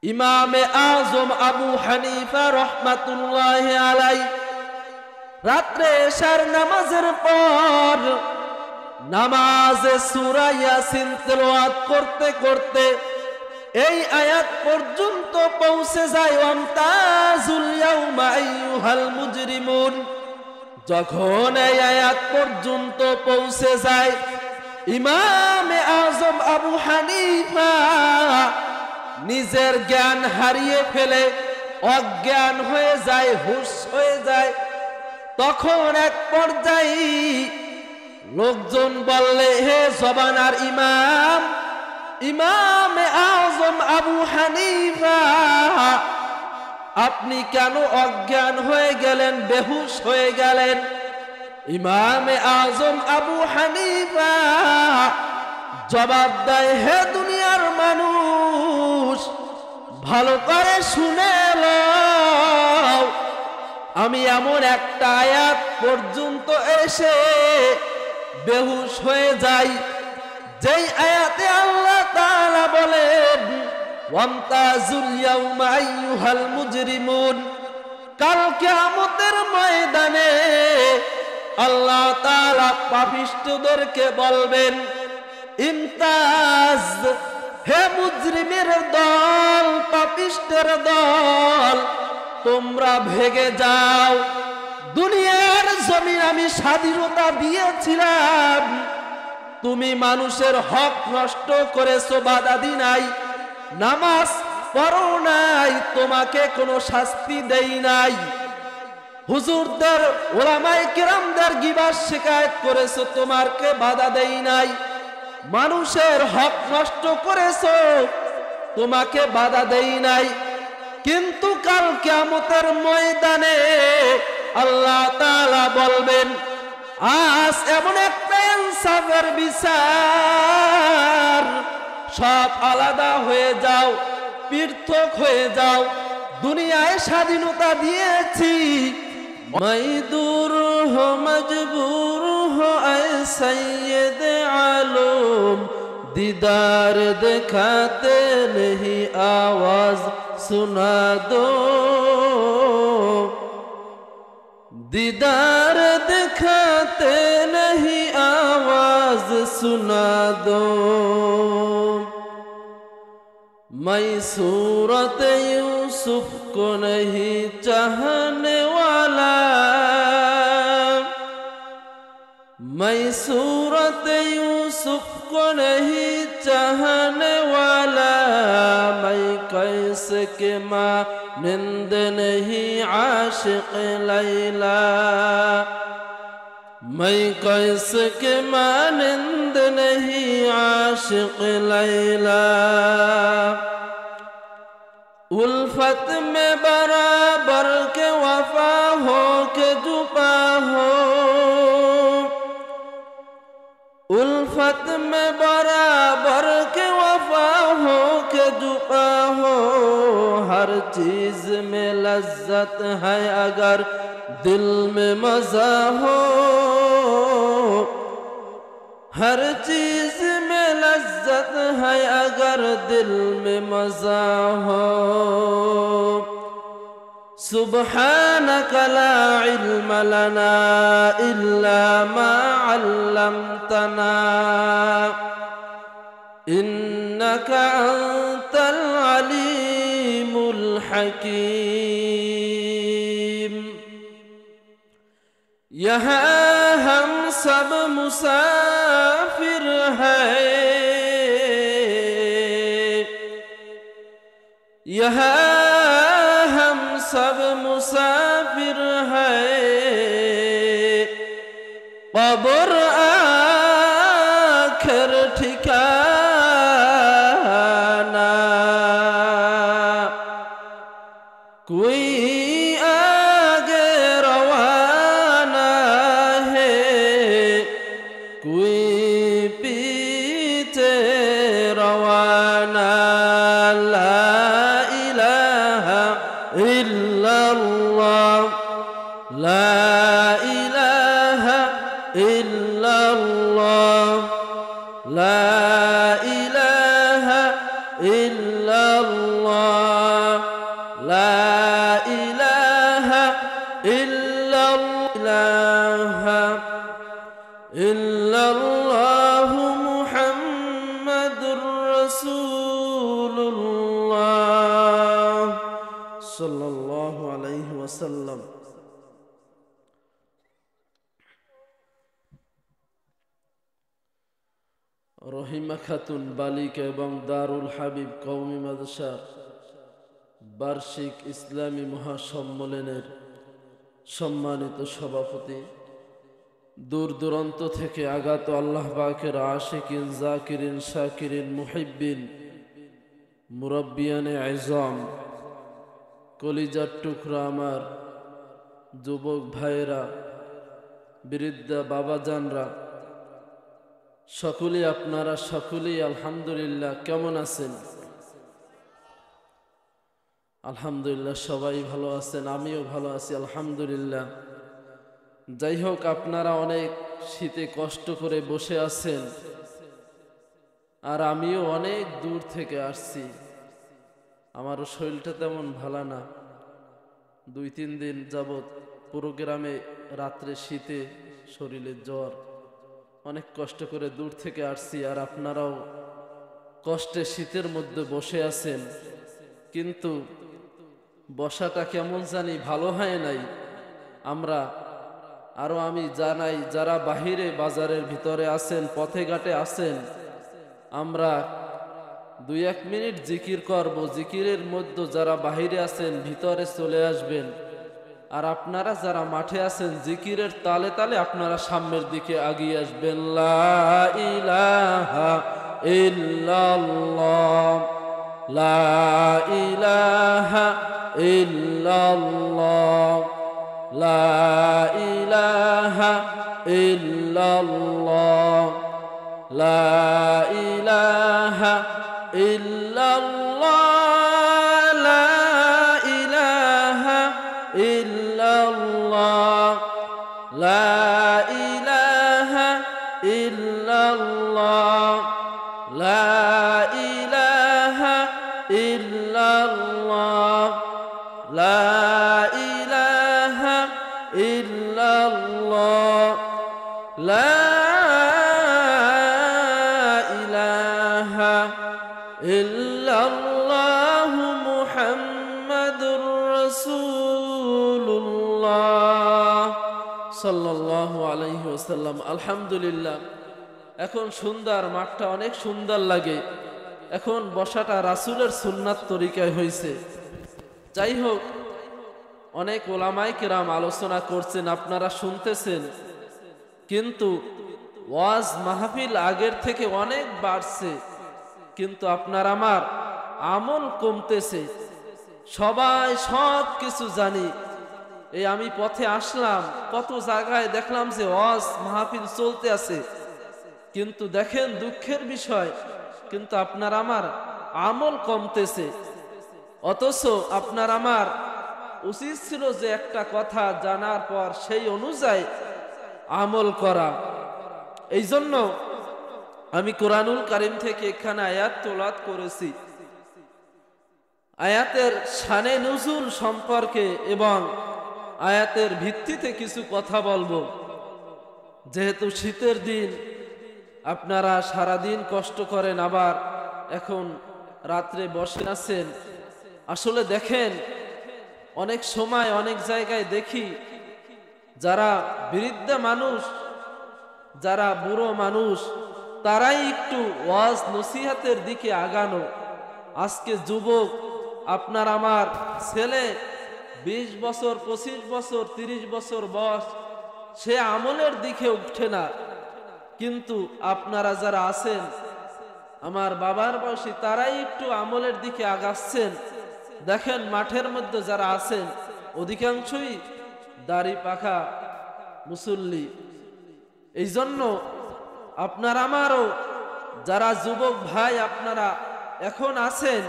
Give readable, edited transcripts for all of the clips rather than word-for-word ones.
ইমামে আজম আবু হানিফা রহমাতুল্লাহি আলাইহি রাত্রে এশার নামাজের পর নামাজে সূরা ইয়াসিন তেলাওয়াত করতে করতে এই আয়াত পর্যন্ত পৌঁছে যায় ওয়ামতাজুল ইয়াউমা আইয়ুহাল মুজরিমুন। যখন এই আয়াত পর্যন্ত পৌঁছে যায় ইমামে আজম আবু হানিফা নিজের জ্ঞান হারিয়ে ফেলে অজ্ঞান হয়ে যায়, হুঁশ হয়ে যায়। তখন এক পর্যায়ে লোকজন বললে, হে জবানার ইমাম, ইমামে আজম আবু হানিফা আপনি কেন অজ্ঞান হয়ে গেলেন, বেহুশ হয়ে গেলেন? ইমামে আজম আবু হানিফা জবাব দেয়, হে দুনিয়ার মানুষ, ভালো করে শুনে লও, আমি এমন একটা আয়াত পর্যন্ত এসে বেহুশ হয়ে যাই যেই আয়াতে আল্লাহ তাআলা বলেন ওয়ামতাজুল ইয়াউমা আইয়ুহাল মুজরিমুন। কাল কিয়ামতের ময়দানে আল্লাহ তাআলা পাপিষ্ঠদেরকে বলবেন, ইমতাজ, হে মুজরিমের দল, পাপিষ্ঠের দল, তোমরা ভেগে যাও। দুনিয়ার জমিন আমি স্বাধীনতা দিয়েছিলাম, তুমি মানুষের হক নষ্ট করেছো, বাধা দি নাই, নামাজ পড়ো নাই, তোমাকে কোনো শাস্তি দেই নাই, হুজুরদের ওলামায়ে কিরামদের গীবত শিকায়েত করেছো, তোমাকে বাধা দেই নাই, মানুষের হক নষ্ট করেছো, তোমাকে বাধা দেই নাই। কিন্তু কাল কিয়ামতের ময়দানে আল্লাহ তাআলা বলবেন, আজ এমন একটা ইনসাফের বিচার, সব আলাদা হয়ে যাও, পৃথক হয়ে যাও, দুনিয়ায় স্বাধীনতা দিয়েছি, मैं दूर हो मजबूर हो ऐ सैयद आलम, दीदार दिखाते नहीं आवाज सुना दो, दीदार दिखाते नहीं आवाज सुना दो। मैं सूरत यूसुफ को नहीं चाहने वाला, मैं सूरत यूसुफ को नहीं चाहने वाला, मैं कैसे के मानिंद नहीं आशिक लैला, मैं कैसे के मानिंद नहीं आशिक लैला। उल्फत में बराबर के वफा हो के जुपा हो, उल्फत में बराबर के वफा हो के जुपा हो, हर चीज में लज्जत है अगर दिल में मजा हो, हर चीज में लज्जत है अगर दिल में मजा हो। सुब्हानक ला इल्म लना इल्ला मा अल्लमतना, इन्नका अंतल अलीमुल हकीम। यहाँ हम सब मुसाफिर हैं, यहाँ हम सब मुसाफिर हैं, कब्र आखिर ठिकाना, कोई आगे रवाना है, कोई पीछे रवाना। ला इलाहा इल्लल्लाह, ला इलाहा इल्लल्लाह, ला इलाहा इल्लल्लाह। সাল্লাল্লাহু আলাইহি ওয়াসাল্লাম। রহিমা খাতুন বালিকা এবং দারুল হাবিব কওমি মাদ্রাসা বার্ষিক ইসলামী মহাসম্মেলনের সম্মানিত সভাপতি, দূর দূরান্ত থেকে আগত আল্লাহ পাকের আশিকিন, জাকিরিন, শাকিরিন, মুহিব্বিন, মুরাব্বিয়ানে আযম, কলিজার টুকরা আমার যুবক ভাইয়েরা, বৃদ্ধা বাবাজানরা, সকলেই আপনারা সকলেই আলহামদুলিল্লাহ কেমন আছেন? আলহামদুলিল্লাহ সবাই ভালো আছেন, আমিও ভালো আছি আলহামদুলিল্লাহ। যাই হোক, আপনারা অনেক শীতে কষ্ট করে বসে আছেন, আর আমিও অনেক দূর থেকে আসছি। আমারও শরীরটা তেমন ভালো না, 2-3 দিন যাবৎ পুরো গ্রামে রাত্রে শীতে শরীরে জ্বর, অনেক কষ্ট করে দূর থেকে আসছি। আর আপনারাও কষ্টে শীতের মধ্যে বসে আছেন, কিন্তু বসাটা কেমন জানি ভালো হয় নাই। আমি জানাই, যারা বাহিরে বাজারের ভিতরে আছেন, পথে ঘাটে আছেন, আমরা 2-1 মিনিট জিকির করব। জিকিরের মধ্যে যারা বাহিরে আছেন ভিতরে চলে আসবেন, আর আপনারা যারা মাঠে আছেন জিকিরের তালে তালে আপনারা সামনের দিকে এগিয়ে আসবেন। লা ইলাহা ইল্লাল্লাহ, লা ইলাহা ইল্লাল্লাহ, লা ইলাহা ইল্লাল্লাহ, লা ইলাহা ইল্লাল্লাহ, লা ইলাহা ইল্লাল্লাহ, লা ইলাহা ইল্লাল্লাহ, লা ইলাহা ইল্লাল্লাহ, লা ইলাহা ইল্লাল্লাহ, লা ইলাহা ইল্লাল্লাহ, মুহাম্মাদুর রাসূলুল্লাহ সাল্লাল্লাহু আলাইহি ওয়াসাল্লাম। আলহামদুলিল্লাহ, এখন সুন্দর, মাঠটা অনেক সুন্দর লাগে। এখন বসাটা রাসূলের সুন্নাত তরিকায় হয়েছে। যাই হোক, অনেক ওলামায়ে কেরাম আলোচনা করছেন, আপনারা শুনতেছেন, কিন্তু ওয়াজ মাহফিল আগের থেকে অনেক বাড়ছে, কিন্তু আপনার আমার আমল কমতেছে। সবাই সব কিছু জানি, এই আমি পথে আসলাম, কত জায়গায় দেখলাম যে ওয়াজ মাহফিল চলতে আছে, কিন্তু দেখেন দুঃখের বিষয়, কিন্তু আপনার আমার আমল কমতেছে। অথচ আপনার আমার উচিত ছিল যে একটা কথা জানার পর সেই অনুযায়ী আমল করা। এই জন্য আমি কোরআনুল কারীম থেকে এখানে আয়াত তেলাওয়াত করেছি। আয়াতের শানে নুজুল সম্পর্কে এবং আয়াতের ভিত্তিতে কিছু কথা বলবো। যেহেতু শীতের দিন, আপনারা সারাদিন কষ্ট করেন, আবার এখন রাত্রে বসে আছেন। আসলে দেখেন, অনেক সময় অনেক জায়গায় দেখি যারা বৃদ্ধ মানুষ, যারা বুড়ো মানুষ, তারাই একটু ওয়াজ নসিহতের দিকে আগানো। আজকে যুবক, আপনার আমার ছেলে 20 বছর, 25 বছর, 30 বছর বয়স, সে আমলের দিকে উঠে না। কিন্তু আপনারা যারা আছেন, আমার বাবার বয়সী, তারাই একটু আমলের দিকে আগাচ্ছেন। দেখেন মাঠের মধ্যে যারা আছেন অধিকাংশই দাড়ি পাখা মুসল্লি। এই জন্য আপনার আমারও যারা যুবক ভাই আপনারা এখন আছেন,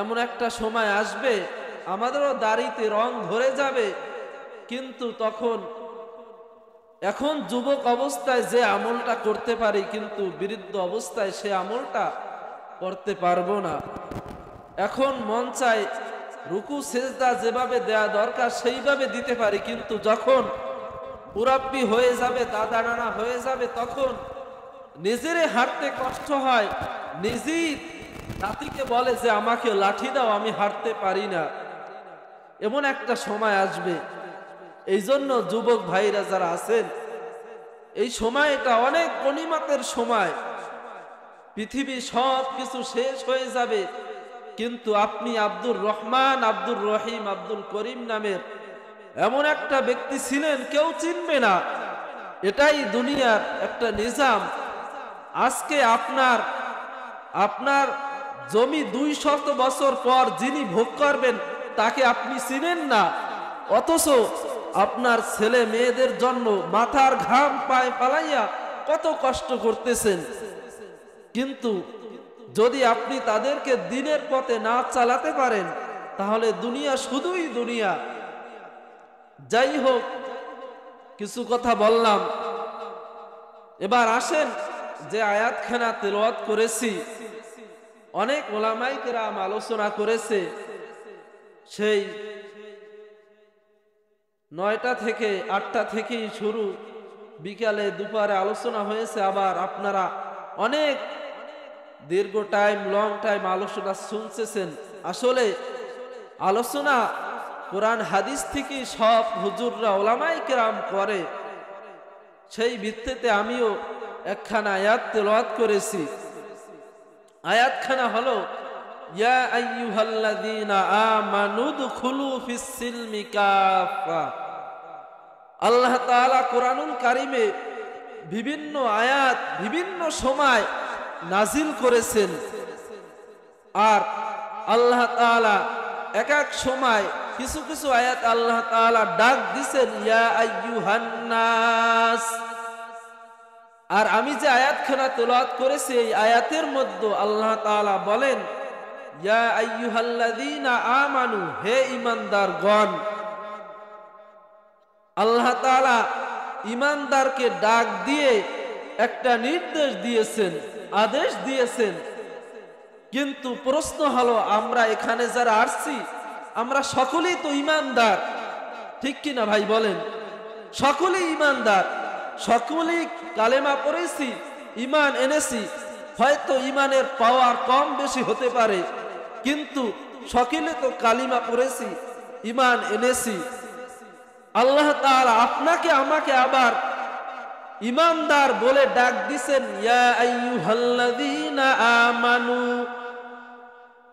এমন একটা সময় আসবে আমাদেরও দাড়িতে রং ধরে যাবে, কিন্তু তখন এখন যুবক অবস্থায় যে আমলটা করতে পারি, কিন্তু বৃদ্ধ অবস্থায় সে আমলটা করতে পারবো না। এখন মন চায় রুকু সেজদা যেভাবে দেয়া দরকার সেইভাবে দিতে পারি, কিন্তু যখন মুরাব্বি হয়ে যাবে, দাদা নানা হয়ে যাবে, তখন নিজেরে হাঁটতে কষ্ট হয়। নিজেই নাতিকে বলে যে আমাকে লাঠি দাও, আমি হাঁটতে পারি না। এমন একটা সময় আসবে। এই জন্য যুবক ভাইরা যারা আছেন, এই সময়টা অনেক গনিমতের সময়। পৃথিবী সব কিছু শেষ হয়ে যাবে, কিন্তু আপনি আব্দুর রহমান, আব্দুর রহিম, আব্দুল করিম নামের এমন একটা ব্যক্তি ছিলেন, কেউ চিনবে না। এটাই দুনিয়ার একটা নিজাম। আজকে আপনার জমি 200 বছর পর যিনি ভোগ করবেন তাকে আপনি চিনেন না, অথচ আপনার ছেলে মেয়েদের জন্য মাথার ঘাম পায়ে ফালাইয়া কত কষ্ট করতেছেন। কিন্তু যদি আপনি তাদেরকে দিনের পথে না চালাতে পারেন, তাহলে দুনিয়া শুধুই দুনিয়া। যাই হোক, কিছু কথা বললাম। এবার আসেন, যে আয়াতখানা তেলাওয়াত করেছি, অনেক ওলামায়ে কেরাম আলোচনা করেছে। সেই 9টা থেকে 8টা থেকেই শুরু, বিকালে দুপুরে আলোচনা হয়েছে। আবার আপনারা অনেক দীর্ঘ টাইম, লং টাইম আলোচনা শুনছেন। আসলে আলোচনা কোরআন হাদিস থেকে সব হুজুররা ওলামায়ে কেরাম করে। সেই ভিত্তিতে আমিও একখানা আয়াত তেলাওয়াত করেছি। আয়াতখানা হলো, ইয়া আইয়ুহাল্লাযীনা আমানু দুখুলু ফিস সিলমি কাফা। আল্লাহ তাআলা কোরআনুল কারীমে বিভিন্ন আয়াত বিভিন্ন সময় নাজিল করেছেন। আর আল্লাহ তাআলা এক এক সময় কিছু কিছু আয়াত আল্লাহ তাআলা ডাক দিছেন, ইয়া আইয়ুহান নাস। আর আমি যে আয়াতখানা তেলাওয়াত করেছি, এই আয়াতের মধ্যে আল্লাহ তাআলা বলেন, ইয়া আইয়ুহাল্লাযীনা আমানু, হে ঈমানদারগণ। আল্লাহ তাআলা ঈমানদারকে ডাক দিয়ে একটা নির্দেশ দিয়েছেন, আদেশ দিয়েছেন। কিন্তু প্রশ্ন হলো, আমরা এখানে যারা আসছি, আমরা সকলেই তো ঈমানদার, ঠিক কিনা ভাই বলেন? সকলেই ঈমানদার, সকলেই কালেমা পড়েছি, ঈমান এনেছি। হয়তো ঈমানের পাওয়ার কম বেশি হতে পারে, কিন্তু সকলে তো কালিমা পড়েছি, ঈমান এনেছি। আল্লাহ তাআলা আপনাকে আমাকে আবার ঈমানদার বলে ডাক দিছেন, ইয়া আইয়ুহাল্লাযীনা আমানু,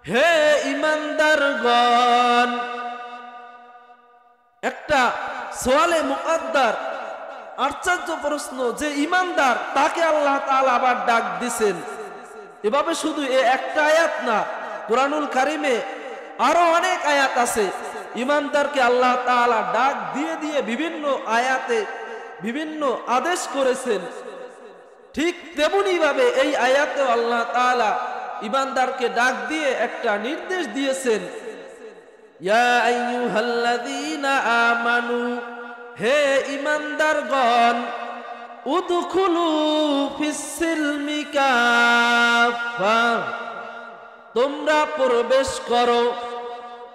হে ঈমানদারগণ। একটা সোয়ালে মুকদ্দার, আশ্চর্য প্রশ্ন, যে ঈমানদার তাকে আল্লাহ তাআলা আবার ডাক দিছেন। এভাবে শুধু একটা আয়াত না, কোরআনুল কারীমে আরো অনেক আয়াত আছে। ঈমানদারকে আল্লাহ তাআলা ডাক দিয়ে দিয়ে বিভিন্ন আয়াতে বিভিন্ন আদেশ করেছেন। ঠিক তেমনি ভাবে এই আয়াতে আল্লাহ তাআলা ঈমানদারকে ডাক দিয়ে একটা নির্দেশ দিয়েছেন, ইয়া আইয়ুহাল্লাযীনা আমানু, হে ঈমানদারগণ, উদখুলু ফিস সিলমি কাফা, তোমরা প্রবেশ করো।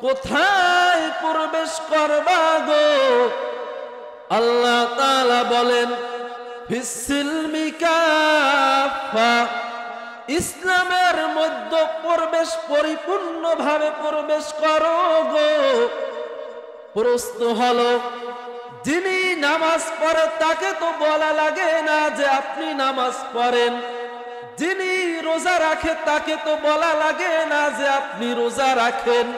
কোথায় প্রবেশ করবা গো? আল্লাহ তাআলা বলেন, ফিস সিলমি কাফা, ইসলামের মধ্যে প্রবেশ, পরিপূর্ণভাবে প্রবেশ করো গো। প্রশ্ন হলো, যিনি নামাজ পড়ে তাকে তো বলা লাগে না যে আপনি নামাজ পড়েন। যিনি রোজা রাখে তাকে তো বলা লাগে না যে আপনি রোজা রাখেন।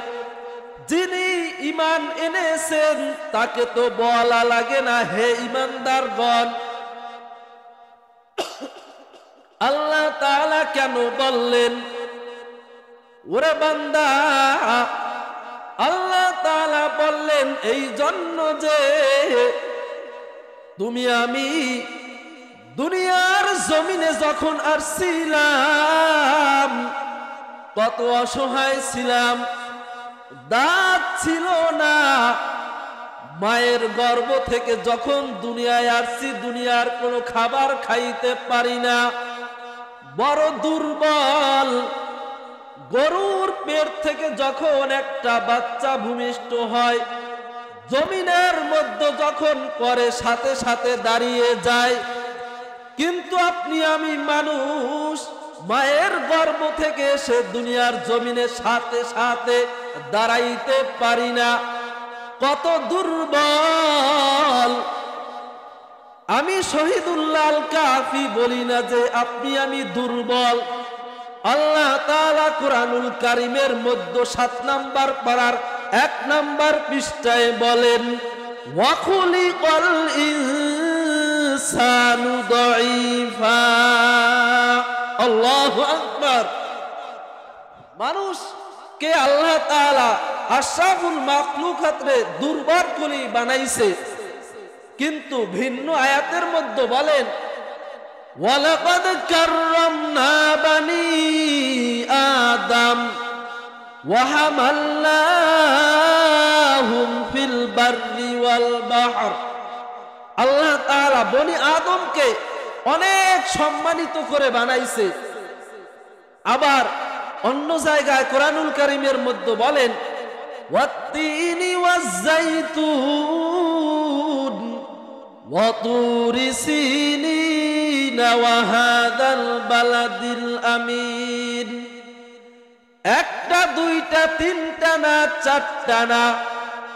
যিনি ঈমান এনেছেন তাকে তো বলা লাগে না, হে ঈমানদারগণ। আল্লাহ তাআলা কেন বললেন? ওরে বান্দা, আল্লাহ তাআলা বললেন এই জন্য যে তুমি আমি দুনিয়ার জমিনে যখন আসছিলাম, কত অসহায় ছিলাম, দাঁত ছিল না। মায়ের গর্ভ থেকে যখন দুনিয়ায় আসছি, দুনিয়ার কোনো খাবার খাইতে পারি না, বড় দুর্বল। গরুর পেট থেকে যখন একটা বাচ্চা ভূমিষ্ঠ হয়, জমিনের মধ্যে যখন পরে সাথে সাথে দাঁড়িয়ে যায়। কিন্তু আপনি আমি মানুষ, মায়ের গর্ভ থেকে এসে দুনিয়ার জমিনের সাথে সাথে দাঁড়াইতে পারি না। কত দুর্বল। আমি শহীদুল্লাহ আল কাফি বলি না যে আপনি আমি দুর্বল। আল্লাহ তাআলা কুরআনুল কারীমের মধ্যে 7 নাম্বার পারার 1 নাম্বার পৃষ্ঠায় বলেন, ওয়া খুলিকাল ইনসানু দাঈফা। আল্লাহু আকবার। মানুষকে আল্লাহ তাআলা আশরাফুল মাখলুকাতরে দুর্বল করে বানাইছে, কিন্তু ভিন্ন আয়াতের মধ্যে বলেন, ওয়ালাকাদ কাররামনা বানি আদম ওয়া হামালনাহুম ফিল বাররি ওয়াল বাহর। আল্লাহ তাআলা বনি আদমকে অনেক সম্মানিত করে বানাইছে। আবার অন্য জায়গায় কোরআনুল কারীমের মধ্যে বলেন, ওয়াত-তিনি ওয়াজ-যাইতুন ওয়া তুরি সিনিন ওয়া হাযাল বালাদিল আমিন। একটা দুইটা তিনটা না চারটা না,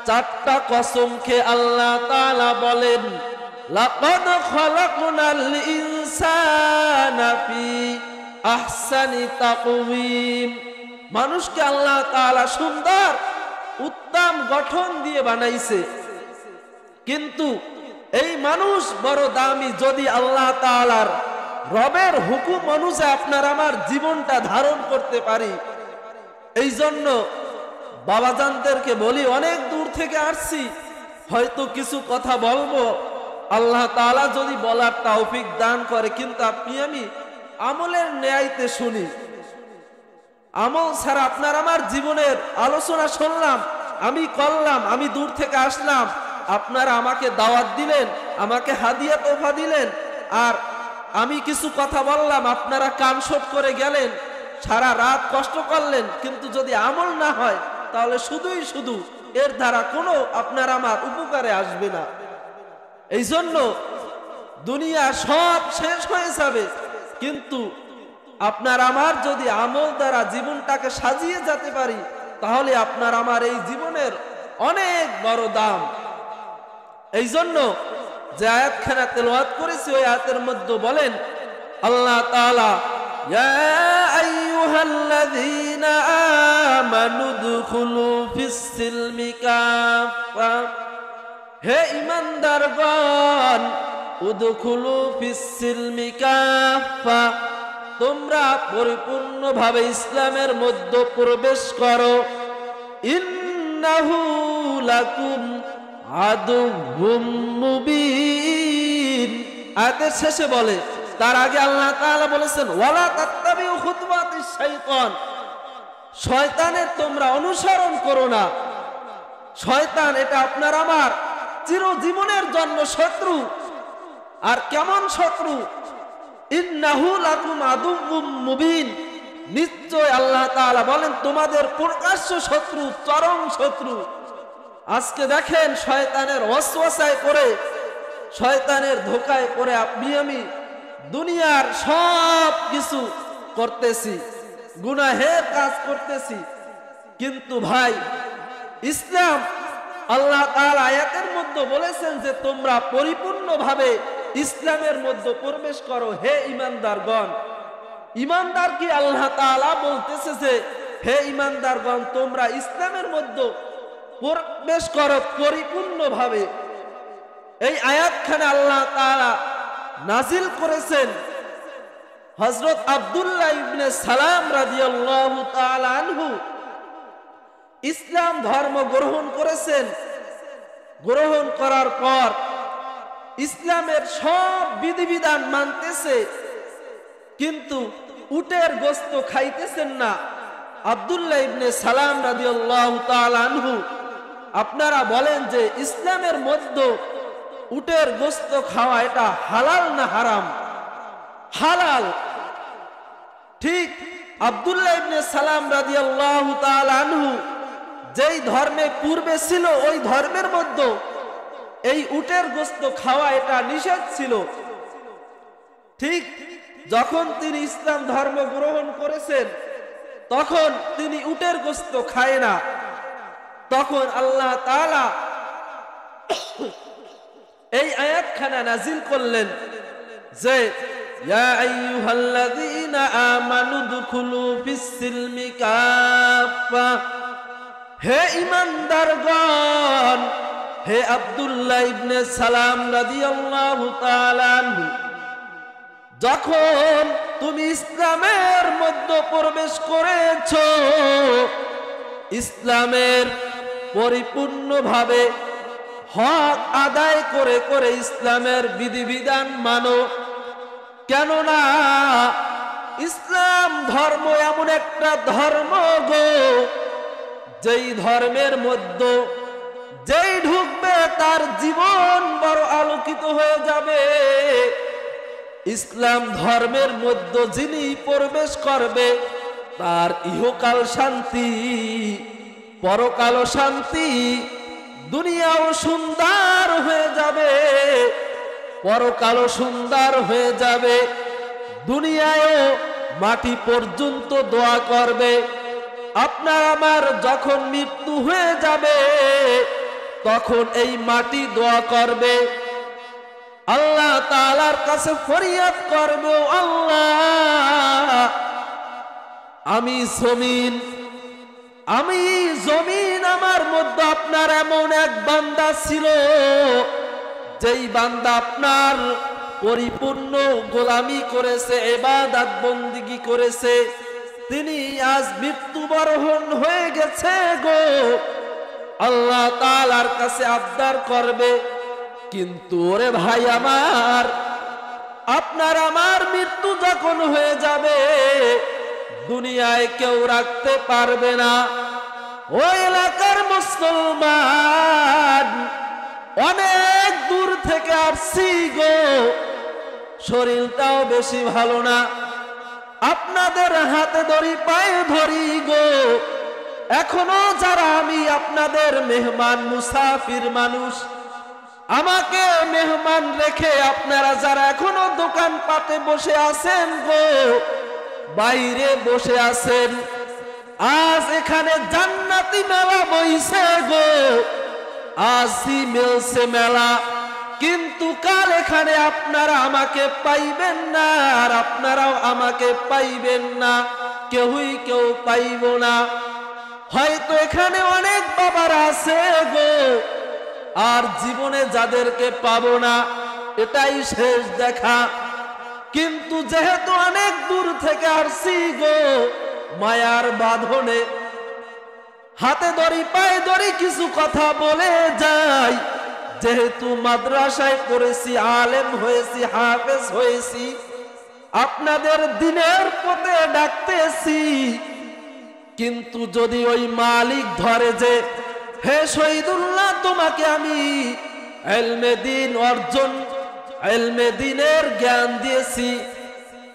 4টা কসম খেয়ে আল্লাহ তাআলা বলেন, লাকাদ খালাকনাল ইনসানা ফি আহসানি তাকওয়িম। মানুষকে আল্লাহ তাআলা সুন্দর উত্তম গঠন দিয়ে বানাইছে, কিন্তু এই মানুষ বড় দামি। যদি আল্লাহ তাআলার রবের হুকুম অনুযায়ী আপনার আমার জীবনটা ধারণ করতে পারি। এই জন্য বাবাজানদেরকে বলি, অনেক দূর থেকে আসছি, হয়তো কিছু কথা বলবো, আল্লাহ তাআলা যদি বলার তৌফিক দান করে, কিন্তু আপনি আমি আমলের ন্যায়তে শুনি। আমল ছাড়া আপনার আমার জীবনের আলোচনা শুনলাম, আমি করলাম, আমি দূর থেকে আসলাম, আপনারা আমাকে দাওয়াত দিলেন, আমাকে হাদিয়া তোফা দিলেন, আর আমি কিছু কথা বললাম, আপনারা কান শোট করে গেলেন, সারা রাত কষ্ট করলেন, কিন্তু যদি আমল না হয় তাহলে শুধুই শুধু এর দ্বারা কোনো আপনার আমার উপকারে আসবে না। এই জন্য দুনিয়া সব শেষ হয়ে যাবে, কিন্তু আপনার আমার যদি আমল দ্বারা জীবনটাকে সাজিয়ে যেতে পারি, তাহলে আপনার আমার এই জীবনের অনেক বড় দাম। এই জন্য যে আয়াতখানা তেলাওয়াত করেছি, ওই আয়াতের মধ্যে বলেন আল্লাহ তাআলা, ইয়া আইয়ুহাল্লাযীনা আমানু দুখুলু ফিস সিলমি কাফা। হে ঈমানদারগণ, উদখুলু ফিস সিলমি কাফা, তোমরা পরিপূর্ণভাবে ইসলামের মধ্যে প্রবেশ করো। ইন্নাহু লাকুম আদুউম মুবিন। আয়াতের শেষে বলে, তার আগে আল্লাহ তাআলা বলেছেন, ওয়ালা তাত্তাবিউ খুতুওয়াতিশ শাইতান। শয়তানের তোমরা অনুসরণ করো না। শয়তান এটা আপনার আমার চিরজীবনের জন্য শত্রু। আর কেমন শত্রু? ইন্নাহু লাকুম আদুউম মুবিন। নিশ্চয় আল্লাহ তাআলা বলেন, তোমাদের প্রকাশ্য শত্রু, চরম শত্রু। আজকে দেখেন, শয়তানের ওয়াসওয়াসায় পড়ে, শয়তানের ধোঁকায় পড়ে আপনি আমি দুনিয়ার সব কিছু করতেছি, গুনাহের কাজ করতেছি। কিন্তু ভাই, ইসলাম আল্লাহ তাআলা আয়াতের মধ্যে বলেছেন যে তোমরা পরিপূর্ণভাবে ইসলামের মধ্যে প্রবেশ করো। হে ঈমানদারগণ, ঈমানদার কি আল্লাহ তাআলা বলতেছে যে হে ঈমানদারগণ, তোমরা ইসলামের মধ্যে প্রবেশ করো পরিপূর্ণভাবে। এই আয়াতখানে আল্লাহ তাআলা নাজিল করেছেন হযরত আব্দুল্লাহ ইবনে সালাম রাদিয়াল্লাহু তাআলা আনহু। ইসলাম ধর্ম গ্রহণ করেছেন। গ্রহণ করার পর ইসলামের সব বিধিবিধান মানতেছে, কিন্তু উটের গোশত খাইতেছেন না। আব্দুল্লাহ ইবনে সালাম রাদিয়াল্লাহু তাআলা আনহু, আপনারা বলেন যে ইসলামের মধ্যে উটের গোশত খাওয়া এটা হালাল না হারাম? হালাল। ঠিক আব্দুল্লাহ ইবনে সালাম রাদিয়াল্লাহু তাআলা আনহু যেই ধর্মে পূর্বে ছিল, ওই ধর্মের মধ্যে এই উটের গোশত খাওয়া এটা নিষেধ ছিল। ঠিক যখন তিনি ইসলাম ধর্ম গ্রহণ করেছেন, তখন তিনি উটের গোশত খায় না। তখন আল্লাহ তাআলা এই আয়াতখানা নাজিল করলেন যে ইয়া আইয়ুহাল্লাযীনা আমানু দুখুলু ফিস-সিলমি কাফা, হে ঈমানদারগণ, হে আব্দুল্লাহ ইবনে সালাম রাদিয়াল্লাহু তাআলা আনহু, যখন তুমি ইসলামের মধ্যে প্রবেশ করেছো, ইসলামের পরিপূর্ণভাবে হক আদায় করে করে ইসলামের বিধিবিধান মানো। কেননা ইসলাম ধর্ম এমন একটা ধর্ম গো, যেই ধর্মের মধ্যে যেই ঢুকবে তার জীবন বড় আলোকিত হয়ে যাবে। ইসলাম ধর্মের মধ্যে যিনি প্রবেশ করবে তার ইহকাল শান্তি, পরকাল শান্তি, দুনিয়াও সুন্দর হয়ে যাবে, পরকালও সুন্দর হয়ে যাবে। দুনিয়ায়ও মাটি পর্যন্ত দোয়া করবে। আপনার আমার যখন মৃত্যু হয়ে যাবে তখন এই মাটি দোয়া করবে, আল্লাহ তাআলার কাছে ফরিয়াদ করবে, আল্লাহ আমি জমিন আমার মধ্যে আপনার এমন এক বান্দা ছিল, যেই বান্দা আপনার পরিপূর্ণ গোলামি করেছে, ইবাদত বন্দেগী করেছে, তিনি আজ মৃত্যুবরণ হয়ে গেছে গো। আল্লাহ তাআলার কাছে আবদার করবে, কিন্তু ওরে ভাই আমার, আপনার আমার মৃত্যু যখন হয়ে যাবে দুনিয়ায় কেউ রাখতে পারবে না। ওই এলাকার মুসলমান অনেক দূর থেকে আসছি গো, শরীরটাও বেশি ভালো না, আপনাদের হাতে ধরি পায়ে ধরি গো। এখনো যারা আমি আপনাদের মেহমান মুসাফির মানুষ, আমাকে মেহমান রেখে আপনারা যারা এখনো দোকান পাতে বসে আছেন গো, বাইরে বসে আছেন, আজ এখানে জান্নাতি মেলা বইছে গো, আজই মিলছে মেলা, কিন্তু কাল এখানে আপনারা আমাকে পাইবেন না, আর আপনারাও আমাকে পাইবেন না, কেউই কেউ পাইব না। হয়তো এখানে অনেক বাবার আছে গো, আর জীবনে যাদেরকে পাবো না এটাই শেষ দেখা। কিন্তু যেহেতু অনেক দূর থেকে আসছি গো, মায়ার বাঁধনে হাতে ধরি পায়ে ধরি কিছু কথা বলে যাই। যেহেতু মাদ্রাসায় পড়েছি, আলেম হয়েছি, হাফেজ হয়েছি, আপনাদের দিনের পথে ডাকতেছি, কিন্তু যদি ওই মালিক ধরে যে হে শহীদুল্লাহ, তোমাকে আমি ইলমে দ্বীন অর্জন, ইলমে দ্বীনের জ্ঞান দিয়েছি,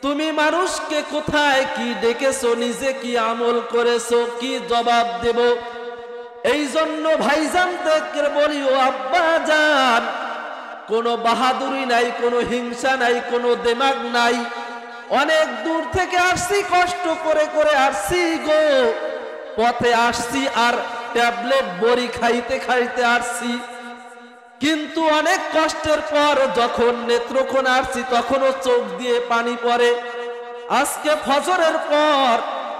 তুমি মানুষকে কোথায় কি ডেকেছো, নিজে কি আমল করেছো, কি জবাব দেব? এই জন্য ভাইজানদেরকে বলি, ও আব্বা জান, কোনো বাহাদুরি নাই, কোনো হিংসা নাই, কোনো দেমাগ নাই, অনেক দূর থেকে আসছি, কষ্ট করে করে আসছি গো, পথে আসছি আর ট্যাবলেট বড়ি খাইতে খাইতে আসছি, কিন্তু অনেক কষ্টের পর যখন নেত্রকোনা আসছি তখনও চোখ দিয়ে পানি পড়ে। আজকে ফজরের পর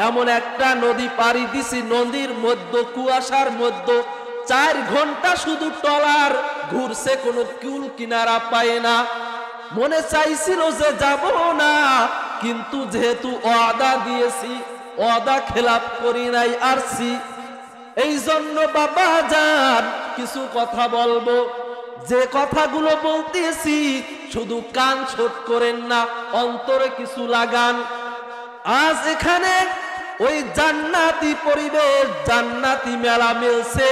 এমন একটা নদী পাড়ি দিছি, নদীর মধ্যে কুয়াশার মধ্যে 4 ঘন্টা শুধু ট্রলার ঘুরছে, কোনো কুল কিনারা পায় না। মনে চাইছিল যে যাব না, কিন্তু যেহেতু ওয়াদা দিয়েছি, ওয়াদা খেলাপ করি নাই, আসছি। এই জন্য বাবা জান কিছু কথা বলবো, যে কথাগুলো বলতেছি শুধু কান ছোট করেন না, অন্তরে কিছু লাগান। আজ এখানে ওই জান্নাতি পরিবেশ, জান্নাতি মেলা মিলছে,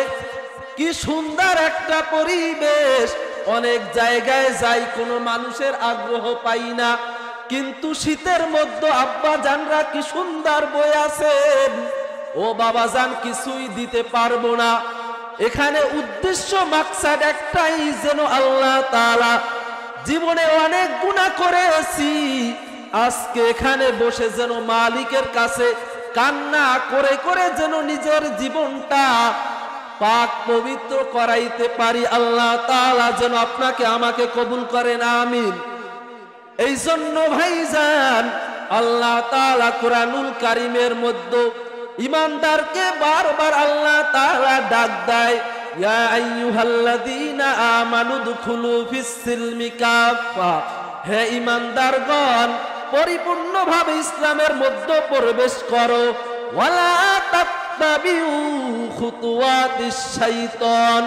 কি সুন্দর একটা পরিবেশ। অনেক জায়গায় যাই, কোনো মানুষের আগ্রহ পাই না, কিন্তু শীতের মধ্যে আব্বা জানরা কি সুন্দর বই আছেন, ও বাবা জান কিছুই দিতে পারবো না। এখানে উদ্দেশ্য মাকসাদ একটাই, যেন আল্লাহ তাআলা, জীবনে অনেক গুনাহ করেছি, আজকে এখানে বসে যেন মালিকের কাছে কান্না করে করে যেন নিজের জীবনটা পাক পবিত্র করাইতে পারি। আল্লাহ তাআলা যেন আপনাকে আমাকে কবুল করেন, আমিন। এই জন্য ভাইজান আল্লাহ তাআলা কোরআনুল কারীমের মধ্যে ঈমানদারকে বারবার আল্লাহ তাআলা ডাক দেয়, ইয়া আইয়ুহাল্লাযীনা আমানু দুখুলু ফিস-সিলমি কাফা, হে ঈমানদারগণ পরিপূর্ণভাবে ইসলামের মধ্যে প্রবেশ করো। ওয়ালা তাত্তাবিউ খুতুওয়াতিশ শাইতান,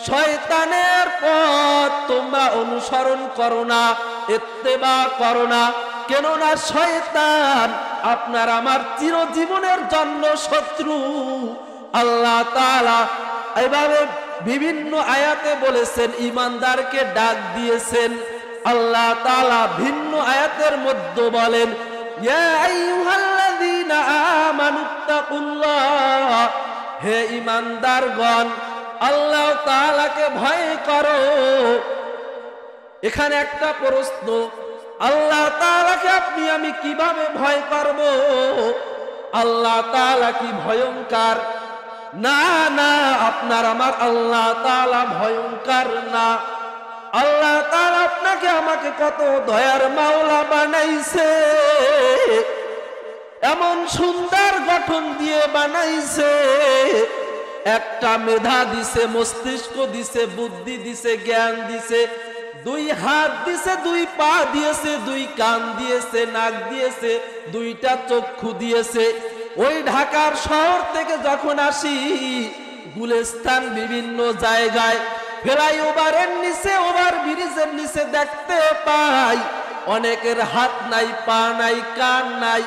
শয়তানের পথ তোমরা অনুসরণ করো না, ইত্তেবা করো না। কেননা শয়তান আপনার আমার চিরজীবনের জন্য শত্রু। আল্লাহ তাআলা এভাবে বিভিন্ন আয়াতে বলেছেন, ঈমানদারকে ডাক দিয়েছেন। আল্লাহ তাআলা ভিন্ন আয়াতের মধ্যে বলেন, ইয়া আইয়ুহাল্লাযীনা আমানুত্তাকুল্লাহ, হে ঈমানদারগণ আল্লাহ তাআলাকে ভয় করো। এখানে একটা প্রশ্ন, আল্লাহ তাআলাকে আপনি আমি কিভাবে ভয় করব? আল্লাহ তাআলা কি ভয়ঙ্কর? না না, আপনার আমার আল্লাহ তাআলা ভয়ঙ্কর না। আল্লাহ তাআলা আপনাকে আমাকে কত দয়ার মাওলা বানাইছে, এমন সুন্দর গঠন দিয়ে বানাইছে। একটা মেধা দিছে, মস্তিষ্ক দিছে, বুদ্ধি দিছে, জ্ঞান দিছে, দুই হাত দিছে, দুই পা দিয়েছে, দুই কান দিয়েছে, নাক দিয়েছে, দুইটা চক্ষু দিয়েছে। ওই ঢাকার শহর থেকে যখন আসি গুলিস্তান বিভিন্ন জায়গায় ফ্লাইওভারের নিচে, ওভার ব্রিজের নিচে দেখতে পাই অনেকের হাত নাই, পা নাই, কান নাই,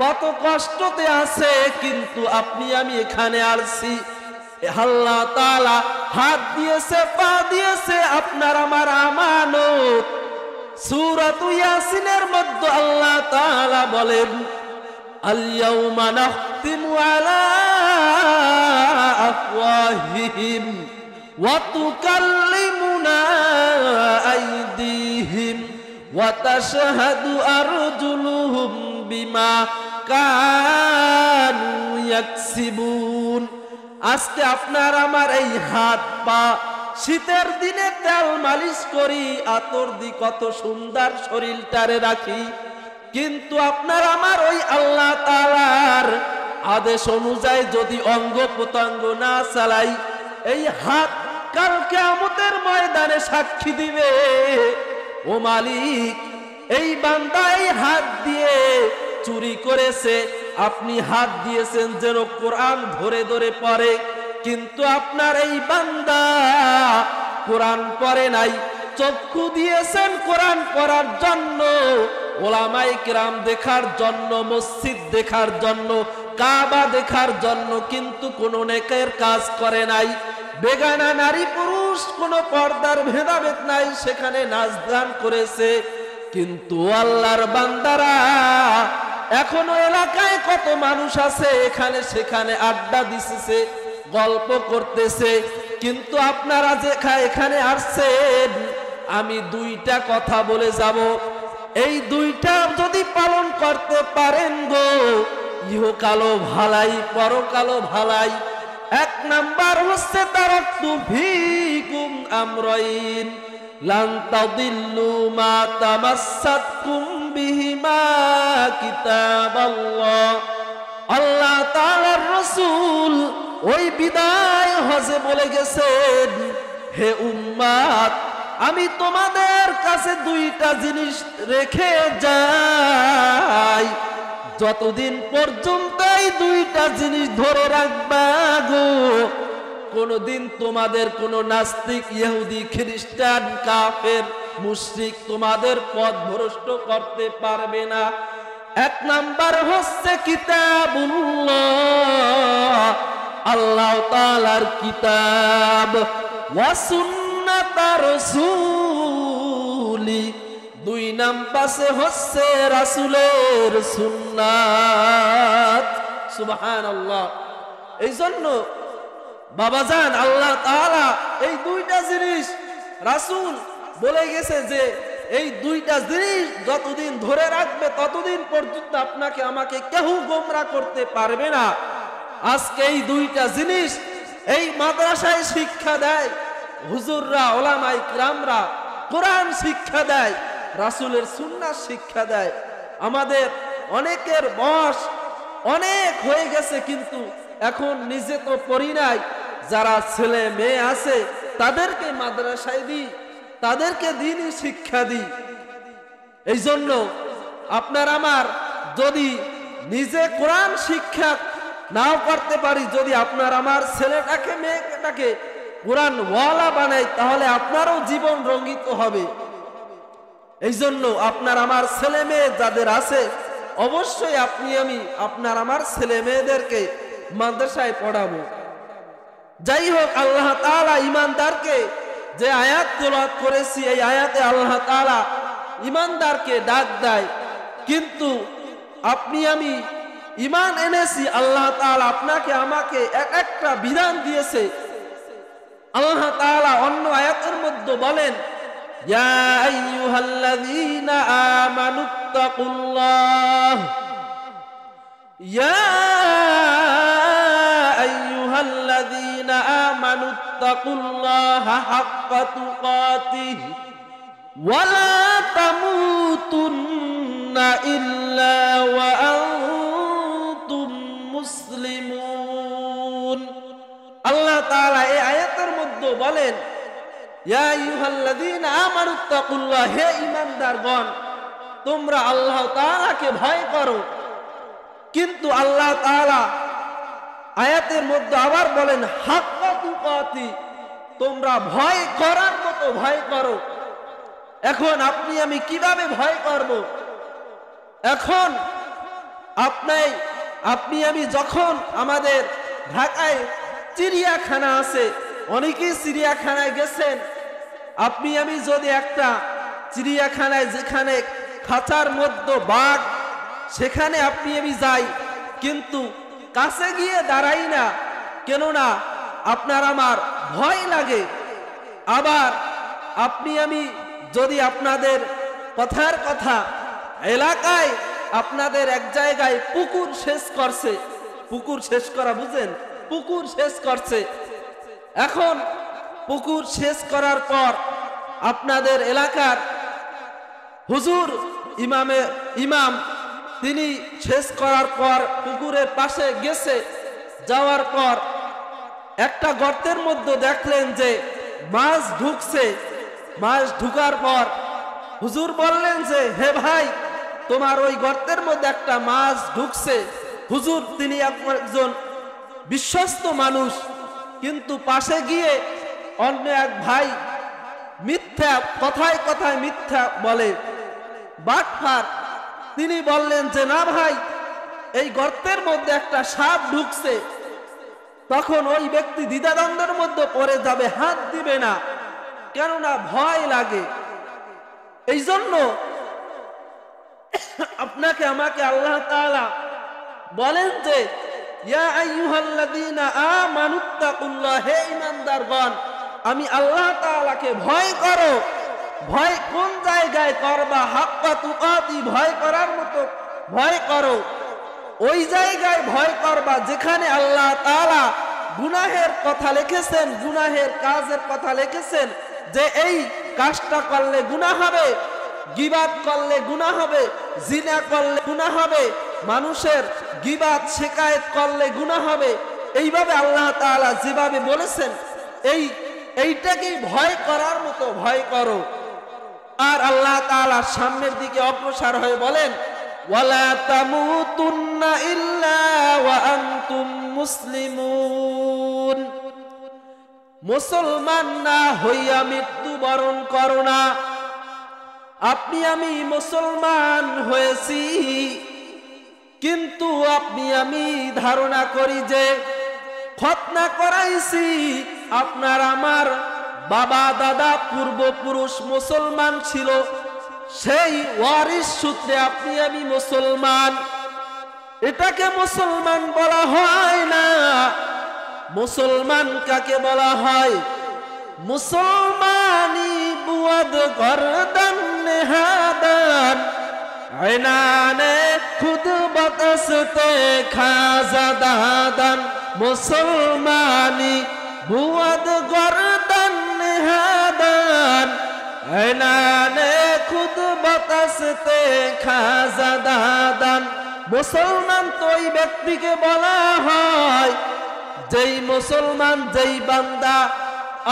কত কষ্টতে আছে। কিন্তু আপনি আমি এখানে আসছি, আল্লাহ তাআলা হাত দিয়েছে, পা দিয়েছে, আপনার আমার আমানত। সূরাত ইয়াসিনের মধ্যে আল্লাহ তাআলা বলেন, আল ইয়াউমা নাখতিমু আলা আফওয়াহিহিম ওয়া তুকাল্লিমুনা আইদিহিম ওয়া তাশহাদু আরজুলুহুম বিমা কানু ইয়াকসিবুন। আজকে আপনার আমার এই হাত পা শীতের দিনে তেল মালিশ করি, আতর দি কত সুন্দর শরীরটারে রাখি, কিন্তু আপনার আমার ওই আল্লাহ তাআলার আদেশ অনুযায়ী যদি অঙ্গ প্রত্যঙ্গ না চালাই, এই হাত কাল কিয়ামতের ময়দানে সাক্ষী দিবে, ও মালিক এই বান্দা এই হাত দিয়ে চুরি করেছে। আপনি হাত দিয়েছেন যেন কোরআন ধরে ধরে পড়ে, কিন্তু আপনার এই বান্দা কোরআন পড়ে নাই। চক্ষু দিয়েছেন কোরআন পড়ার জন্য, ওলামায়ে কেরাম দেখার জন্য, মসজিদ দেখার জন্য, কাবা দেখার জন্য, কিন্তু কোনো নেকের কাজ করে নাই। বেগানা নারী পুরুষ কোনো পর্দার ভেদাভেদ নাই, সেখানে নাচ গান করেছে। কিন্তু আল্লাহর বান্দারা এখনো এলাকায় কত মানুষ আছে, এখানে সেখানে আড্ডা দিতেছে, গল্প করতেছে। কিন্তু আপনারা যে এখানে আসছেন, আমি দুইটা কথা বলে যাব, এই দুইটা যদি পালন করতে পারেন গো, ইহকালো ভালাই, পরকালো ভালাই। এক নাম্বার হচ্ছে তারাক্তু ফীকুম আমরাইন লান তাদিল্লু মা তামাসসাকতুম বিহিমা কিতাবাল্লাহ। আল্লাহ তাআলার রাসূল ওই বিদায় হজে বলে গেছেন, হে উম্মাত আমি তোমাদের কাছে দুইটা জিনিস রেখে যাই, যতদিন পর্যন্ত এই দুইটা জিনিস ধরে রাখবা গো, কোনদিন তোমাদের কোন নাস্তিক, ইহুদি, খ্রিস্টান, কাফের, মুশরিক তোমাদের পথ ভ্রষ্ট করতে পারবে না। এক নাম্বার হচ্ছে কিতাবুল্লাহ, আল্লাহ তাআলার কিতাব, ওয়া সুন্নাতার রাসূলি, দুই নাম্বারে হচ্ছে রাসূলের সুন্নাত। সুবহানাল্লাহ। এই জন্য বাবাজান আল্লাহ তাআলা এই দুইটা জিনিস রাসূল বলে গেছে যে এই দুইটা জিনিস যতদিন ধরে রাখবে ততদিন পর্যন্ত আপনাকে আমাকে কেউ গোমরা করতে পারবে না। আজকে এই দুইটা জিনিস এই মাদ্রাসায় শিক্ষা দেয়, হুজুররা ওলামায়ে কিরামরা কোরআন শিক্ষা দেয়, রাসূলের সুন্নাহ শিক্ষা দেয়। আমাদের অনেকের বয়স অনেক হয়ে গেছে, কিন্তু এখন নিজে তো পড়ি নাই, যারা ছেলে মেয়ে আছে তাদেরকে মাদ্রাসায় দিই, তাদেরকে দিনই শিক্ষা দিই। এই জন্য আপনার আমার যদি নিজে কোরআন শিক্ষা নাও করতে পারি, যদি আপনার আমার ছেলেটাকে মেয়েটাকে কোরআন ওয়ালা বানাই, তাহলে আপনারও জীবন রঙ্গিত হবে। এই জন্য আপনার আমার ছেলে মেয়ে যাদের আছে, অবশ্যই আপনি আমি আপনার আমার ছেলে মেয়েদেরকে মাদ্রাসায় পড়াবো। যাই হোক, আল্লাহ তাআলা ঈমানদারকে যে আয়াত তেলাওয়াত করেছি, এই আয়াতে আল্লাহ তাআলা ঈমানদারকে ডাক দেয়। কিন্তু আপনি আমি ঈমান এনেছি, আল্লাহ তাআলা আপনাকে আমাকে এক একটা বিধান দিয়েছে। আল্লাহ তাআলা অন্য আয়াতের মধ্যে বলেন, ইয়া আইয়ুহাল্লাযীনা আমানুত্তাকুল্লাহ, ইয়া আইয়ুহাল্লাযীনা আমানুত্তাকুল্লাহা হাক্কা তুকাতিহি ওয়া লা তামুতুন্না ইল্লা ওয়া আনতুম মুসলিমুন। আল্লাহ তাআলা এই আয়াতের মধ্যে বলেন, ইয়া আইয়ুহাল্লাযীনা আমানুত্তাকুল্লাহ, হে ঈমানদারগণ, তোমরা আল্লাহ তাআলাকে ভয় করো। কিন্তু আল্লাহ তাআলা আয়াতের মধ্যে আবার বলেন হাক্কা তুকাতি, তোমরা ভয় করার মতো ভয় করো। এখন আপনি আমি কিভাবে ভয় করব? এখন আপনি আমি যখন আমাদের ঢাকায় চিড়িয়াখানা আছে, অনেকেই চিড়িয়াখানায় গেছেন, আপনি আমি যদি একটা চিড়িয়াখানায় যেখানে খাঁচার মধ্যে বাঘ, সেখানে আপনি আমি যাই, কিন্তু কাছে গিয়ে দাঁড়াই না, কেননা আপনার আমার ভয় লাগে। আবার আপনি আমি যদি আপনাদের কথার কথা এলাকায় আপনাদের এক জায়গায় পুকুর শেষ করছে, পুকুর শেষ করা বুঝেন, পুকুর শেষ করছে। এখন পুকুর শেষ করার পর আপনাদের এলাকার হুজুর ইমাম তিনি শেষ করার পর পুকুরের পাশে গেছে, যাওয়ার পর একটা গর্তের মধ্যে দেখলেন যে মাছ ঢুকছে। মাছ ঢুকার পর হুজুর বললেন যে, হে ভাই, তোমার ওই গর্তের মধ্যে একটা মাছ ঢুকছে। হুজুর তিনি একজন বিশ্বস্ত মানুষ, কিন্তু পাশে গিয়ে অন্য এক ভাই মিথ্যা কথায় কথায় মিথ্যা বলে, বাটপার, তিনি বললেন যে না ভাই, এই গর্তের মধ্যে একটা সাপ ঢুকছে। তখন ওই ব্যক্তি দ্বিধাদ্বন্দ্বের মধ্যে পড়ে যাবে, হাত দিবে না, কেননা ভয় লাগে। এই জন্য আপনাকে আমাকে আল্লাহ তাআলা বলেন যে, ইয়া আইয়ুহাল্লাযীনা আমানুত্তাকুল্লাহ, হে ঈমানদারগণ, আমি আল্লাহ তাআলাকে ভয় করো। ভয় কোন জায়গায় করবা? হাক্কা তুকাতি, ভয় করার মতো ভয় করো। ওই জায়গায় ভয় করবা যেখানে আল্লাহ তাআলা গুনাহের কথা লিখেছেন, গুনাহের কাজের কথা লিখেছেন, যে এই কাজটা করলে গুনাহ হবে, গীবাত করলে গুনাহ হবে, জিনা করলে গুনাহ হবে, মানুষের গীবাত শিকায়েত করলে গুনাহ হবে। এইভাবে আল্লাহ তাআলা যেভাবে বলেছেন, এইটাকেই ভয় করার মতো ভয় করো। আর আল্লাহ তাআলা সামনের দিকে অগ্রসর হয়ে বলেন, ওয়ালা তামুতুন্না ইল্লা ওয়া আনতুম মুসলিমুন, মুসলমান না হইয়া মৃত্যুবরণ করো না। আপনি আমি মুসলমান হয়েছি, কিন্তু আপনি আমি ধারণা করি যে খতনা করাইছি, আপনার আমার বাবা দাদা পূর্বপুরুষ মুসলমান ছিল, সেই ওয়ারিস সূত্রে আপনি আমি মুসলমান। এটাকে মুসলমান বলা হয় না। মুসলমান কাকে বলা হয়? মুসলমানি বুয়াদ গরদান নেহাদান, আইনানে খুদ বাতাসতে খাজা দাদান। মুসলমানি بود گردن نهادن اینانه খুদ বাতাসতে খাজা দাদান। মুসলমান তো ওই ব্যক্তিকে বলা হয় যেই মুসলমান, যেই বান্দা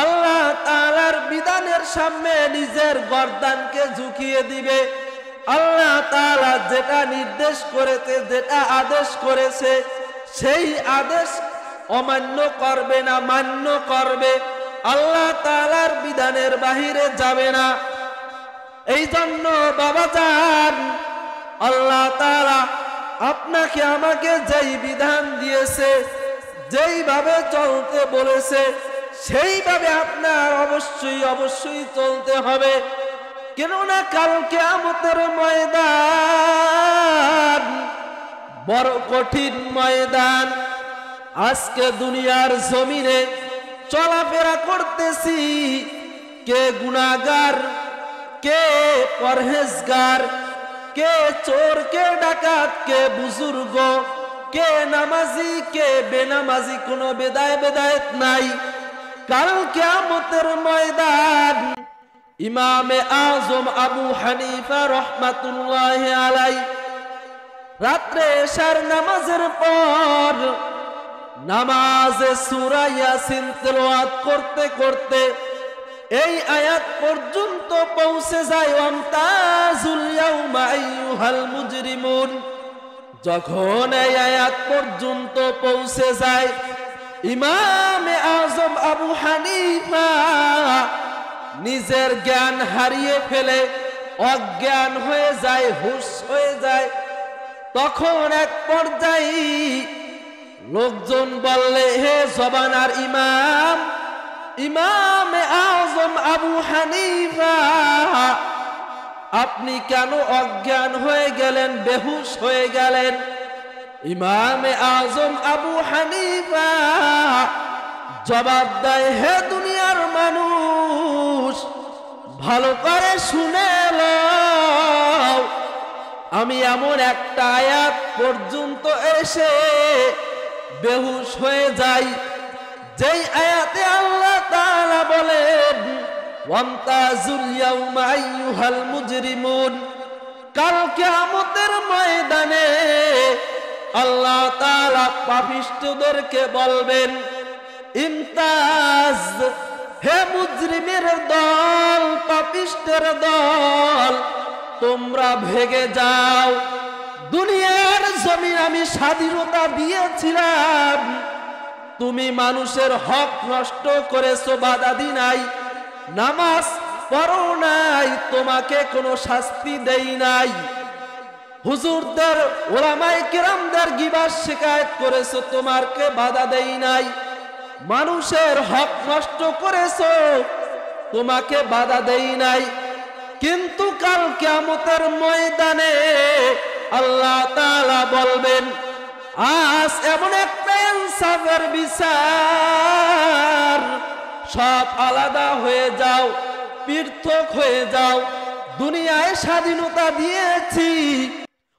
আল্লাহ তাআলার বিধানের সামনে নিজের গর্দানকে ঝুঁকিয়ে দিবে। আল্লাহ তাআলা যেটা নির্দেশ করেছে, যেটা আদেশ করেছে, সেই আদেশ অমান্য করবে না, মান্য করবে। আল্লাহ তাআলার বিধানের বাহিরে যাবে না। এই জন্য বাবাজান, আল্লাহ তাআলা আপনাকে আমাকে যেই বিধান দিয়েছে, যেইভাবে চলতে বলেছে, সেইভাবে আপনার অবশ্যই অবশ্যই চলতে হবে। কেননা কাল কিয়ামতের ময়দান বড় কঠিন ময়দান। আজকে দুনিয়ার জমিনে চলাফেরা করতেছি, কে গুনাহগার, কে পরহেজগার, কে চোর, কে ডাকাত, কে বুজুর্গ, কে নামাজি, কে বেনামাজি, কোনো বেদায়েত নাই। কাল কিয়ামতের ময়দান ইমামে আজম আবু হানিফা রহমাতুল্লাহি আলাইহি রাত্রে এশার নামাজের পর নামাজে সূরা ইয়াসিন তেলাওয়াত করতে করতে এই আয়াত পর্যন্ত পৌঁছে যায়, ওয়ামতাজুল ইয়াউমা আইয়ুহাল মুজরিমুন। যখন এই আয়াত পর্যন্ত পৌঁছে যায়, ইমামে আজম আবু হানিফা নিজের জ্ঞান হারিয়ে ফেলে অজ্ঞান হয়ে যায়, হুঁশ হয়ে যায়। তখন এক পর্যায়ে লোকজন বললে, হে জবানার ইমাম, ইমামে আজম আবু হানিফা, আপনি কেন অজ্ঞান হয়ে গেলেন, বেহুশ হয়ে গেলেন? ইমামে আজম আবু হানিফা জবাব দেয়, হে দুনিয়ার মানুষ, ভালো করে শুনে লও, আমি এমন একটা আয়াত পর্যন্ত এসে বেহুশ হয়ে যাই, যেই আয়াতে আল্লাহ তাআলা বলেন, ওয়ামতাজুল ইয়াউমা আইয়ুহাল মুজরিমুন। কাল কিয়ামতের ময়দানে আল্লাহ তাআলা পাপিষ্ঠদেরকে বলবেন, ইমতাজ, হে মুজরিমের দল, পাপিষ্ঠের দল, তোমরা ভেগে যাও। দুনিয়ার জমিন আমি স্বাধীনতা দিয়েছিলাম, তুমি মানুষের হক নষ্ট করেছো, বাধা দি নাই, নামাজ পড়ো নাই, তোমাকে কোনো শাস্তি দেই নাই, হুজুরদের, ওলামায়ে কেরামদের গীবত শিকায়েত করেছো, তোমাকে বাধা দেই নাই, মানুষের হক নষ্ট করেছো, তোমাকে বাধা দেই নাই। কিন্তু কাল কিয়ামতের ময়দানে আল্লাহ তাআলা বলবেন, আজ এমন একটা ইনসাফের বিচার, সব আলাদা হয়ে যাও, পৃথক হয়ে যাও। দুনিয়ায় স্বাধীনতা দিয়েছি,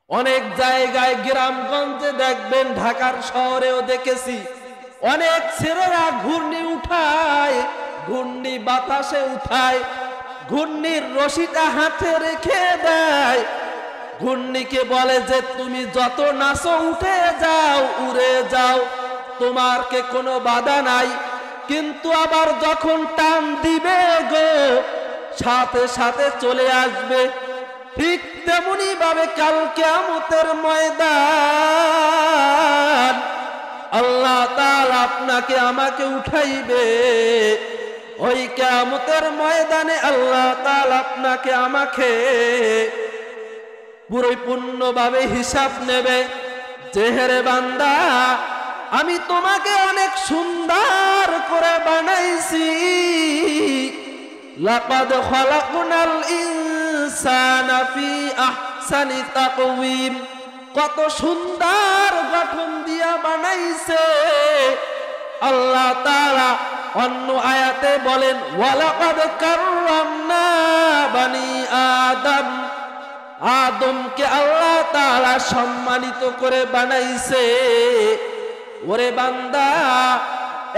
অনেক জায়গায় গ্রামগঞ্জে দেখবেন, ঢাকার শহরেও দেখেছি, অনেক ছেলেরা ঘূর্ণি উঠায়, ঘূর্ণি বাতাসে উঠায়, ঘূর্ণির রশিটা হাতে রেখে দেয়, ঘূর্ণিকে বলে যে তুমি যত নাচো, উঠে যাও, উড়ে যাও, তোমার কে কোনো বাধা নাই। কিন্তু আবার যখন টান দিবে গো, সাথে সাথে চলে আসবে। ঠিক তেমনি ভাবে কাল কিয়ামতের ময়দান আল্লাহ তাআলা আপনাকে আমাকে উঠাইবে। ওই কিয়ামতের ময়দানে আল্লাহ তাআলা আপনাকে আমাকে পরিপূর্ণভাবে হিসাব নেবে। চেহারে বান্দা, আমি তোমাকে অনেক সুন্দর করে বানাইছি, লাকাদ খালাকনাল ইনসানা ফি আহসানি তাকওয়িম, কত সুন্দর গঠন দিয়া বানাইছে আল্লাহ তাআলা। অন্য আয়াতে বলেন, ওয়ালাকাদ কাররামনা বানি আদম, আদমকে আল্লাহ তাআলা সম্মানিত করে বানাইছে। ওরে বান্দা,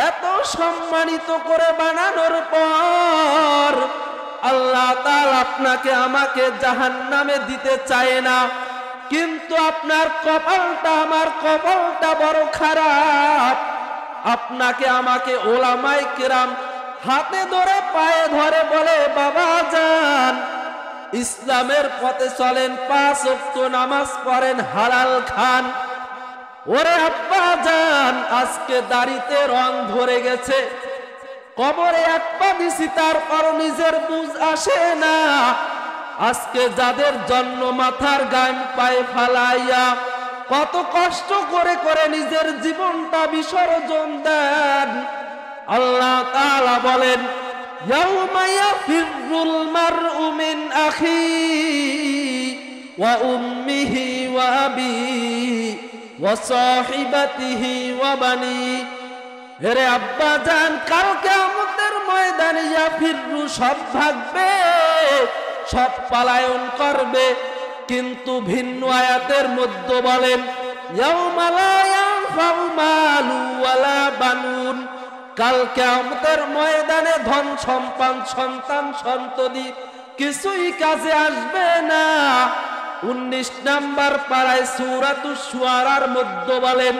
এত সম্মানিত করে বানানোর পর আল্লাহ তাআলা আপনাকে আমাকে জাহান্নামে দিতে চায় না, কিন্তু আপনার কপালটা, আমার কপালটা বড় খারাপ। আপনাকে আমাকে ওলামায়ে কেরাম হাতে ধরে পায়ে ধরে বলে, বাবা যান, ইসলামের পথে চলেন, 5 ওয়াক্ত নামাজ পড়েন, হালাল খান। ওরে আব্বা জান, আজকে দাড়িতে রং ধরে গেছে, কবরে এক পা দিছি, তারপর নিজের বুঝ আসে না। আজকে যাদের জন্য মাথার গাম পায়ে ফালাইয়া কত কষ্ট করে করে নিজের জীবনটা বিসর্জন দেন, আল্লাহ তাআলা বলেন, ইয়াউমা ইয়াফিরুল মারউ মিন আখিহি ওয়া উম্মিহি ওয়া আবিহি ওয়া সাহিবাতিহি ওয়া বানি। হেরে আব্বা জান, কাল কিয়ামতের ময়দানে ইয়াফিরু সব ভাগবে, সব পলায়ন করবে, কিন্তু ভিন্ন আয়াতের মধ্যে বলেন, ইয়াউমা লা ইয়ানফাউ মালু ওয়ালা বানুন, কাল কিয়ামতের ময়দানে ধন সম্পদ, সন্তান সন্ততি কিছুই কাজে আসবে না। 19 নাম্বার পারায় সূরাতুশ শুআরার মধ্যে বলেন,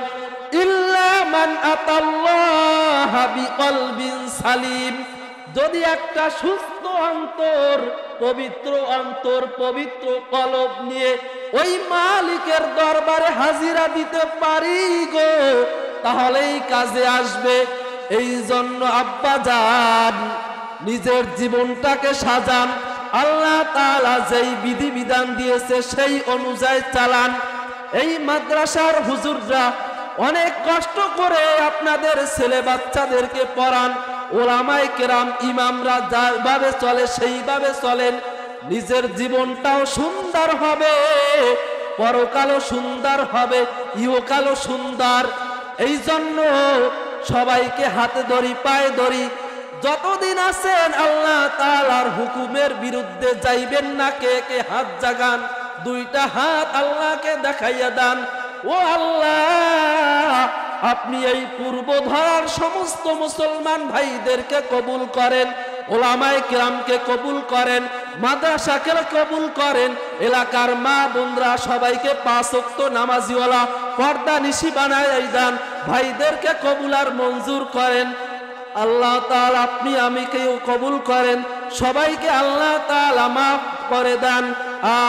ইল্লা মান আতাল্লাহা বিকলবিন সালিম, যদি একটা সুস্থ অন্তর, পবিত্র অন্তর, পবিত্র কলব নিয়ে ওই মালিকের দরবারে হাজিরা দিতে পারি গো, তাহলেই কাজে আসবে। এই জন্য আব্বা যান, নিজের জীবনটাকে সাজান, আল্লাহ তাআলা যেই বিধিবিধান দিয়েছে সেই অনুযায়ী চালান। এই মাদ্রাসার হুজুররা অনেক কষ্ট করে আপনাদের ছেলে বাচ্চাদেরকে পড়ান, ওলামায়ে কেরাম ইমামরা যেভাবে চলে সেইভাবে চলেন, নিজের জীবনটাও সুন্দর হবে, পরকালও সুন্দর হবে, ইহকালও সুন্দর। এই জন্য সবাইকে হাতে ধরি, পায়ে ধরি, যতদিন আছেন আল্লাহ তাআলার হুকুমের বিরুদ্ধে যাইবেন না। কে কে হাত জাগান, 2টা হাত আল্লাহকে দেখাইয়া দেন, ও আল্লাহ, আপনি এই পূর্ব ধরার সমস্ত মুসলমান ভাইদেরকে কবুল করেন, ওলামায়ে কেরামকে কবুল করেন, মাদ্রাসাকে কবুল করেন, এলাকার মা বোনরা সবাইকে 5 ওয়াক্ত নামাজিওয়ালা পর্দা নিশি বানায় দেন, ভাইদেরকে কবুল আর মঞ্জুর করেন। আল্লাহ তাআলা আপনি আমিকেও কবুল করেন, সবাইকে আল্লাহ তাআলা মাফ করে দেন,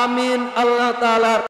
আমিন। আল্লাহ তাআলা